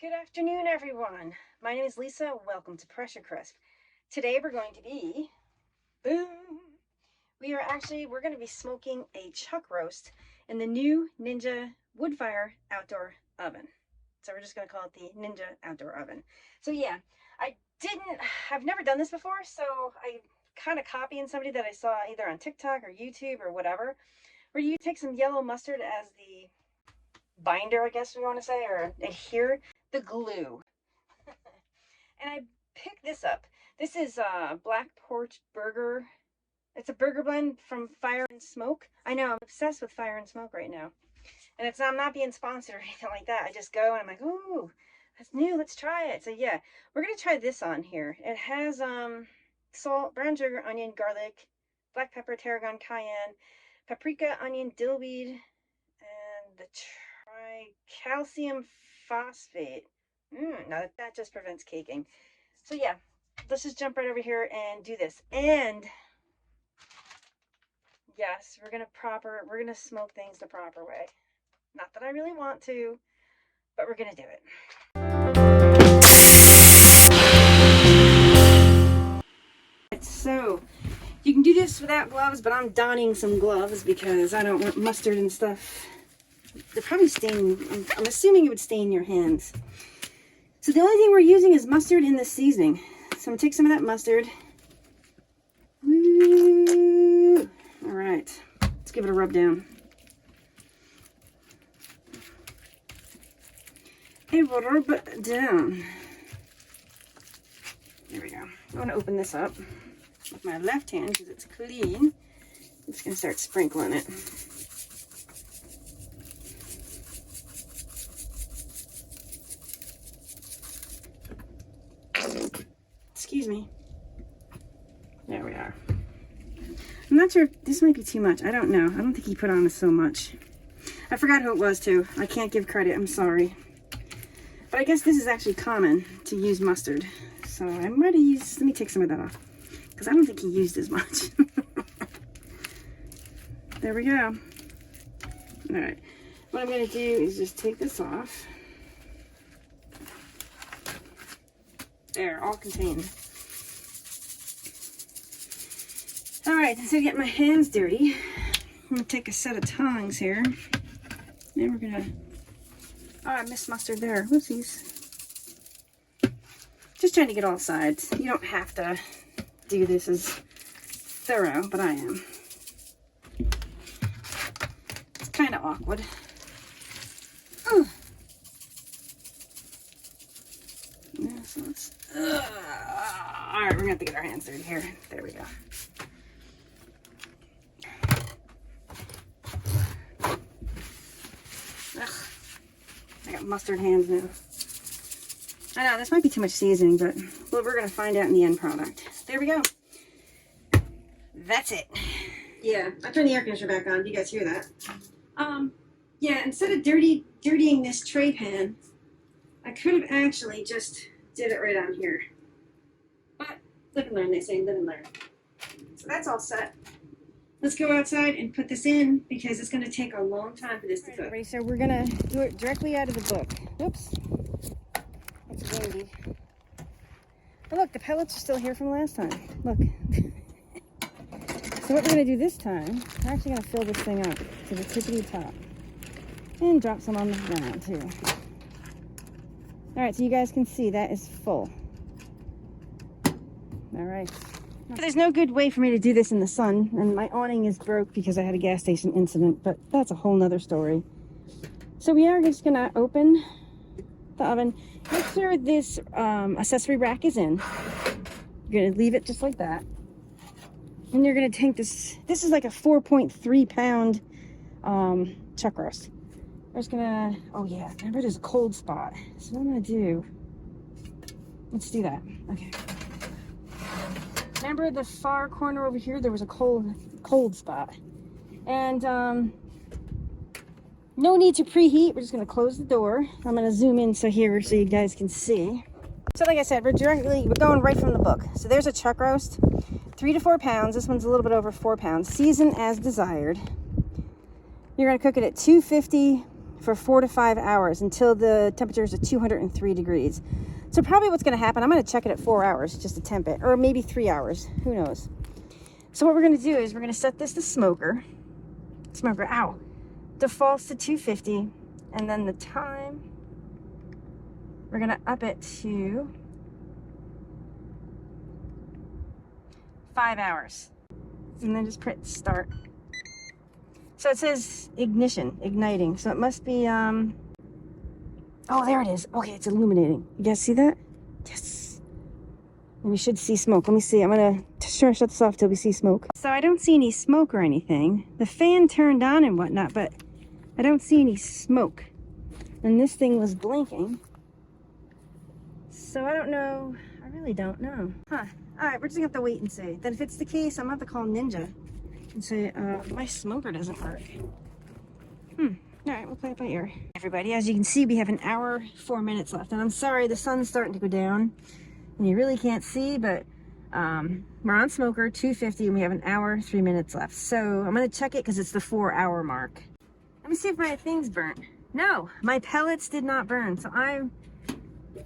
Good afternoon, everyone. My name is Lisa. Welcome to Pressure Crisp. Today we're going to be, boom, we're going to be smoking a chuck roast in the new Ninja Woodfire outdoor oven. So we're just going to call it the Ninja outdoor oven. So yeah, I've never done this before, so I kind of copying somebody that I saw either on TikTok or YouTube or whatever, where you take some yellow mustard as the binder, I guess we want to say, or adhere the glue. And I picked this up. This is Black Porch Burger. It's a burger blend from Fire and Smoke. I know, I'm obsessed with Fire and Smoke right now. And I'm not being sponsored or anything like that. I just go and I'm like, ooh, that's new, let's try it. So yeah, we're gonna try this on here. It has salt, brown sugar, onion, garlic, black pepper, tarragon, cayenne, paprika, onion, dillweed, and the tricalcium phosphate. No, that just prevents caking. So yeah, let's just jump right over here and do this. And yes, we're gonna smoke things the proper way. Not that I really want to, but we're gonna do it. So you can do this without gloves, but I'm donning some gloves because I don't want mustard and stuff. They're probably stain. I'm assuming it would stain your hands. So the only thing we're using is mustard in this seasoning. So I'm gonna take some of that mustard. Woo. All right, let's give it a rub down. A rub it down. There we go. I want to open this up with my left hand because it's clean. I'm just gonna start sprinkling it. Excuse me. There we are. I'm not sure if this might be too much. I don't know. I don't think he put on so much. I forgot who it was too. I can't give credit. I'm sorry. But I guess this is actually common to use mustard. So I might have used, let me take some of that off. Because I don't think he used as much. There we go. All right. What I'm going to do is just take this off. There, all contained. All right, so I get my hands dirty. I'm gonna take a set of tongs here. And we're gonna, oh, I missed mustard there, whoopsies. Just trying to get all sides. You don't have to do this as thorough, but I am. It's kind of awkward. Ugh. Yeah, so let's, all right, we're gonna have to get our hands dirty here. There we go. Ugh. I got mustard hands now. I know, this might be too much seasoning, but we're gonna find out in the end product. There we go. That's it. Yeah, I turned the air conditioner back on. Do you guys hear that? Yeah, instead of dirtying this tray pan, I could have actually just did it right on here. But live and learn, they say, live and learn. So that's all set. Let's go outside and put this in because it's going to take a long time for this to cook. So we're going to do it directly out of the book. Oops. It's windy. Oh, look, the pellets are still here from last time. Look. So what we're going to do this time, we're actually going to fill this thing up to the tippity top. And drop some on the ground, too. All right, so you guys can see that is full. All right. There's no good way for me to do this in the sun, and my awning is broke because I had a gas station incident, but that's a whole nother story. So we are just gonna open the oven. Make sure this accessory rack is in. You're gonna leave it just like that. And you're gonna take this is like a 4.3 pound chuck roast. We're just gonna, oh yeah, remember there's a cold spot. So what I'm gonna do, let's do that, okay. Remember the far corner over here, there was a cold spot. And no need to preheat, we're just gonna close the door. I'm gonna zoom in so you guys can see. So like I said, we're going right from the book. So there's a chuck roast, 3 to 4 pounds. This one's a little bit over 4 pounds. Season as desired. You're gonna cook it at 250 for 4 to 5 hours until the temperature is at 203 degrees. So probably what's going to happen, I'm going to check it at 4 hours just to temp it, or maybe 3 hours, who knows. So what we're going to do is we're going to set this to smoker, ow, defaults to 250, and then the time, we're going to up it to 5 hours, and then just press start. So it says igniting, so it must be, oh, there it is. Okay, it's illuminating. You guys see that? Yes. And we should see smoke. Let me see. I'm going to shut this off till we see smoke. So I don't see any smoke or anything. The fan turned on and whatnot, but I don't see any smoke. And this thing was blinking. So I don't know. I really don't know. Huh. All right, we're just going to have to wait and see. Then if it's the case, I'm going to have to call Ninja and say, my smoker doesn't work. All right, we'll play it by ear. Everybody, as you can see, we have an hour, 4 minutes left. And I'm sorry, the sun's starting to go down. And you really can't see, but we're on smoker, 250, and we have an hour, 3 minutes left. So I'm going to check it because it's the 4 hour mark. Let me see if my thing's burnt. No, my pellets did not burn. So I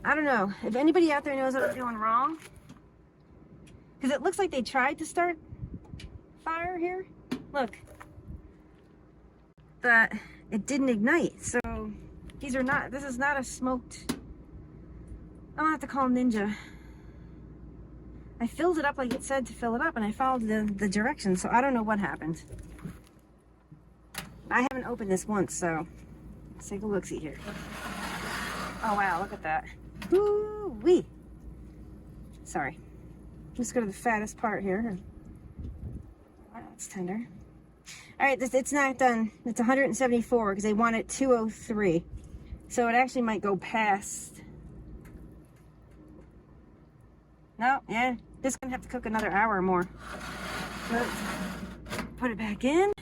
don't know. If anybody out there knows what I'm doing wrong, because it looks like they tried to start fire here. Look. But it didn't ignite. So these are not, this is not a smoked. I'm going to have to call Ninja. I filled it up like it said to fill it up, and I followed the directions, so I don't know what happened. I haven't opened this once, so let's take a look-see here. Oh wow, look at that. Woo-wee. Sorry. Let's go to the fattest part here. Wow, it's tender. All right, it's not done. It's 174 because they want it 203. So it actually might go past. No, yeah. This is going to have to cook another hour or more. Let's put it back in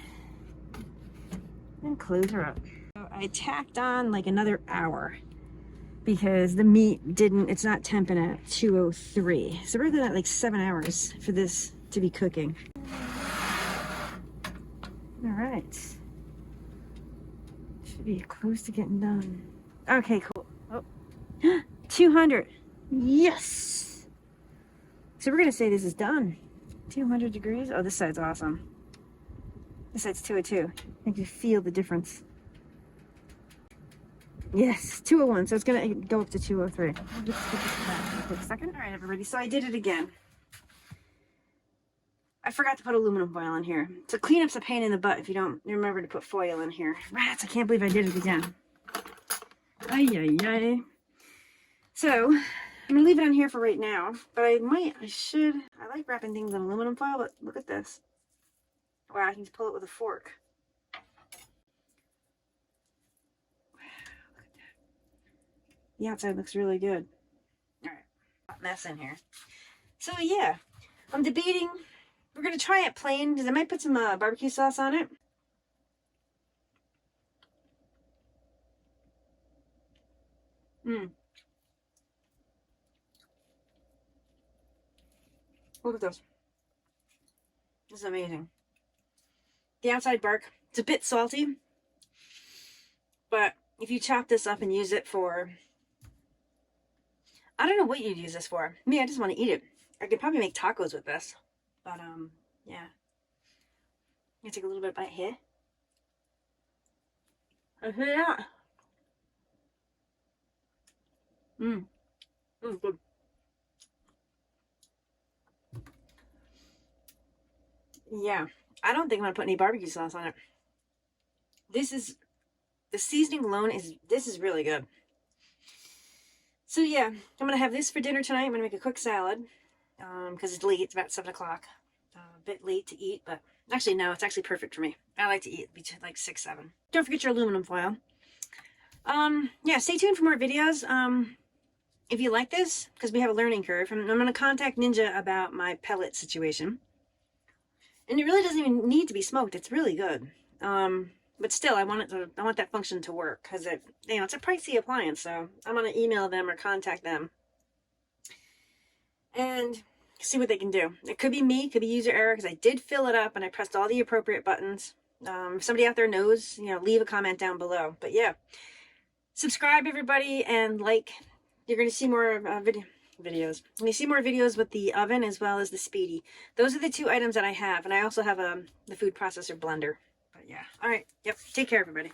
and close her up. So I tacked on like another hour because the meat didn't, it's not temping at 203. So we're looking at like 7 hours for this to be cooking. All right. Should be close to getting done. Okay, cool. Oh, 200. Yes. So we're going to say this is done. 200 degrees. Oh, this side's awesome. This side's 202. I think you feel the difference. Yes, 201. So it's going to go up to 203. I'll just put this back for a quick second. All right, everybody. So I did it again. I forgot to put aluminum foil in here. So cleanup's a pain in the butt if you don't remember to put foil in here. Rats, I can't believe I did it again. Ay, ay, ay. So I'm gonna leave it on here for right now, but I like wrapping things in aluminum foil, but look at this. Wow, I can just pull it with a fork. Wow, look at that. The outside looks really good. All right, hot mess in here. So yeah, I'm debating, we're gonna try it plain, because I might put some barbecue sauce on it. Look at this. This is amazing. The outside bark, it's a bit salty, but if you chop this up and use it for, I don't know what you'd use this for. Me, I just want to eat it. I could probably make tacos with this, but yeah. I'm gonna take a little bit of bite here. Yeah. This is good. Yeah, I don't think I'm gonna put any barbecue sauce on it. This is, the seasoning alone this is really good. So yeah, I'm gonna have this for dinner tonight. I'm gonna make a quick salad, because it's late, it's about 7 o'clock. A bit late to eat, but actually no, it's actually perfect for me. I like to eat between like 6, 7. Don't forget your aluminum foil. Yeah, stay tuned for more videos. If you like this, because we have a learning curve, I'm gonna contact Ninja about my pellet situation. And it really doesn't even need to be smoked. It's really good. But still, I want that function to work because it's a pricey appliance. So I'm gonna email them or contact them and see what they can do. It could be me, it could be user error, because I did fill it up and I pressed all the appropriate buttons. If somebody out there knows, you know, leave a comment down below. But yeah, subscribe everybody, and like. You're going to see more videos. You're going to see more videos with the oven as well as the Speedy. Those are the two items that I have, and I also have the food processor blender. But yeah, all right. Yep. Take care, everybody.